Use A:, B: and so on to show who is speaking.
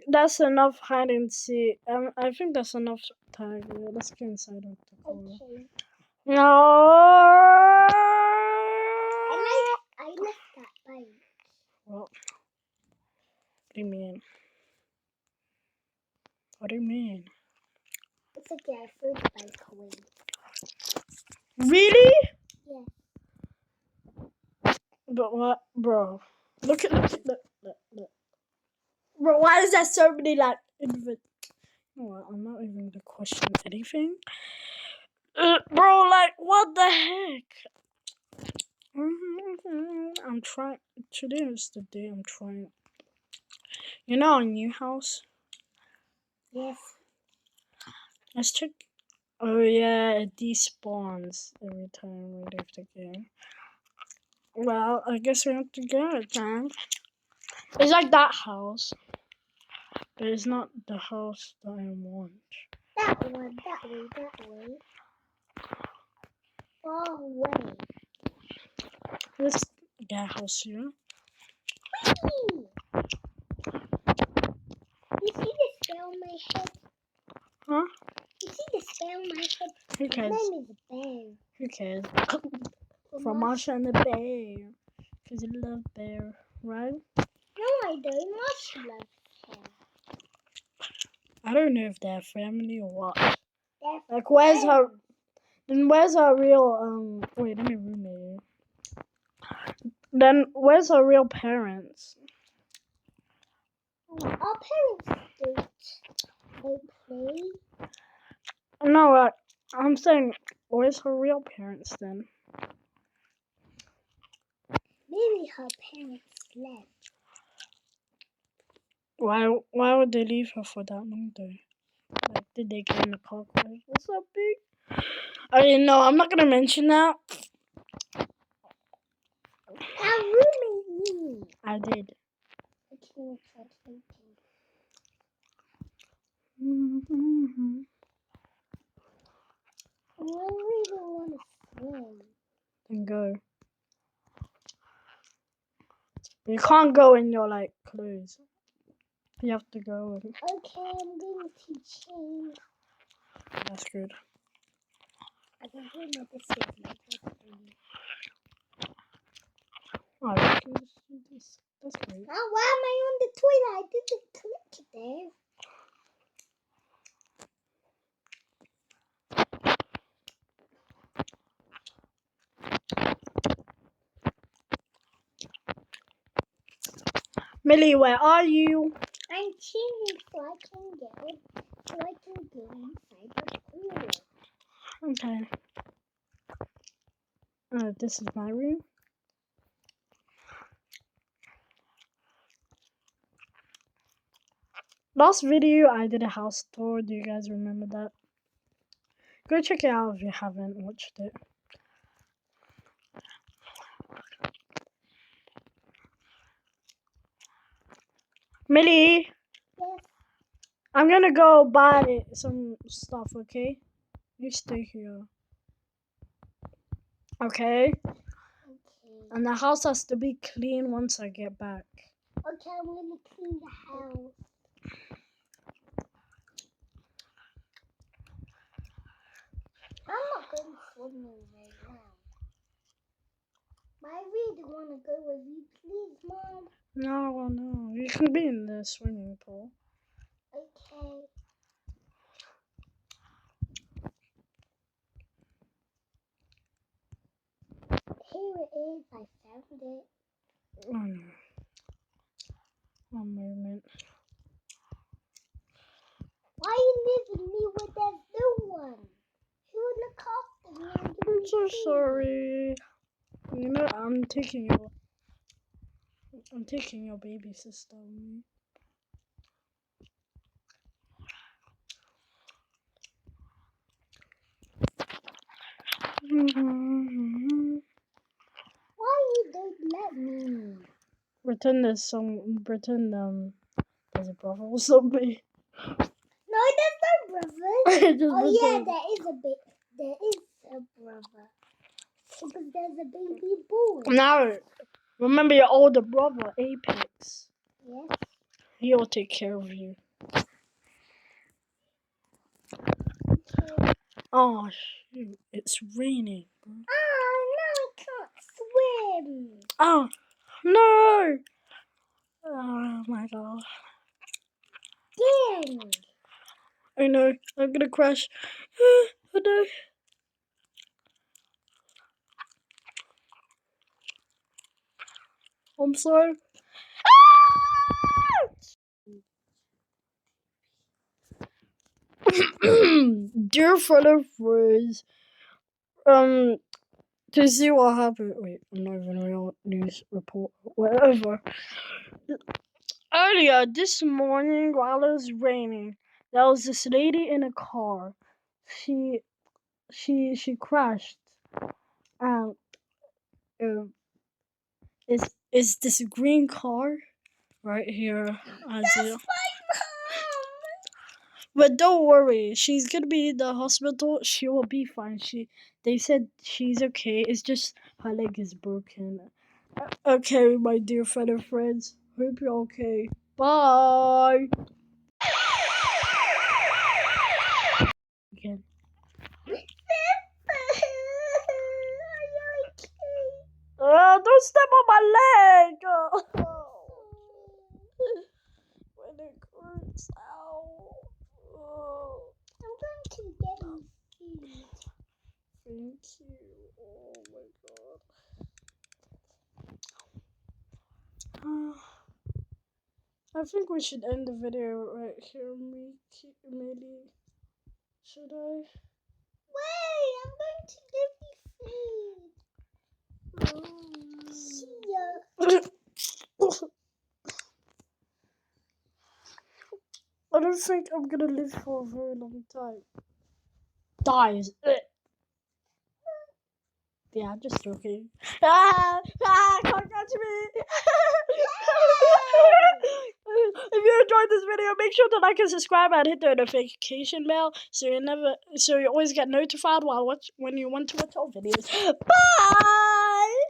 A: that's enough hide and seek. I think that's enough time. Yeah, let's get inside of the car.
B: Okay.
A: No.
B: I left that bite.
A: Well, what do you mean? What do you mean?
B: It's okay, I threw the bike away.
A: Really?
B: Yeah.
A: But what, bro? Look. Bro, why is there so many like? You know what? I'm not even gonna question anything. Bro, like, what the heck? I'm trying. Today is the day I'm trying. You know our new house?
B: Yes.
A: Let's check. Oh yeah, it despawns every time we leave the game. Well, I guess we have to get it then. It's like that house, but it's not the house that I want.
B: That one, that way. Far away.
A: Let's get a house here.
B: Whee! You see the spell on my head?
A: Huh?
B: You see the spell on my head?
A: Who cares?
B: His name is Bear.
A: Who cares? From Marsha and the Bear. Because you love Bear, right?
B: No, I don't. Marsha loves him.
A: I don't know if they're family or what.
B: They're
A: Like, where's
B: friends.
A: her... Then where's her real, Wait, let me roommate. Then where's her real parents?
B: Our parents don't. They play.
A: No, I'm saying, where's her real parents then?
B: Maybe her parents left.
A: Why would they leave her for that long though? Like, did they get in a car crash or something? I didn't know. I'm not gonna mention that.
B: Our roommate me.
A: I did.
B: Okay, try thinking. I really want to swim.
A: Then go. You can't go in your like clothes. You have to go.
B: Okay, I'm going to change.
A: That's good.
B: I can hear my biscuit like that.
A: Oh, that's great.
B: Why am I on the toilet? I didn't click it there.
A: Millie, where are you?
B: I'm changing so I can get inside the toilet.
A: Okay. This is my room. Last video I did a house tour. Do you guys remember that? Go check it out if you haven't watched it. Millie,
B: Yes.
A: I'm gonna go buy some stuff, okay? You stay here. Okay?
B: Okay.
A: And the house has to be clean once I get back.
B: Okay, I'm gonna clean the house. I'm not going swimming right now. But I really want to go with you, please, Mom.
A: No. You can be in the swimming pool.
B: Okay. Here it is. I found it.
A: One moment.
B: Why are you leaving me with that new one? Who look after me?
A: I'm so sorry. You know, I'm taking your baby sister with me.
B: Why you don't let me?
A: Pretend there's a brother or something.
B: No, there's no brother.
A: Just
B: Oh yeah,
A: pretend.
B: there is a brother. Because there's a baby boy.
A: No, remember your older brother, Apex.
B: Yes.
A: He'll take care of you. Oh shoot! It's raining.
B: Oh, now I can't swim.
A: Oh no! Oh my god!
B: Dang.
A: I know. I'm gonna crash. Oh no! I'm sorry. Dear friend of friends, to see what happened. Wait, I'm not even a real news report. Whatever. Earlier this morning, while it was raining, there was this lady in a car. She crashed. Um, is this green car right here?
B: That's my mom.
A: But don't worry, she's gonna be in the hospital. She will be fine. They said she's okay. It's just her leg is broken. Okay, my dear friend and friends. Hope you're okay. Bye. Again. Don't step on my leg. When it hurts. Ow.
B: I'm going to get you food.
A: Thank you. Oh my god. I think we should end the video right here, maybe. Should I?
B: Wait, I'm going to give you food. See ya.
A: I don't think I'm gonna live for a very long time. Dies. Yeah, I'm just joking. Can't catch me. If you enjoyed this video, make sure to like and subscribe and hit the notification bell so you always get notified when you want to watch our videos. Bye.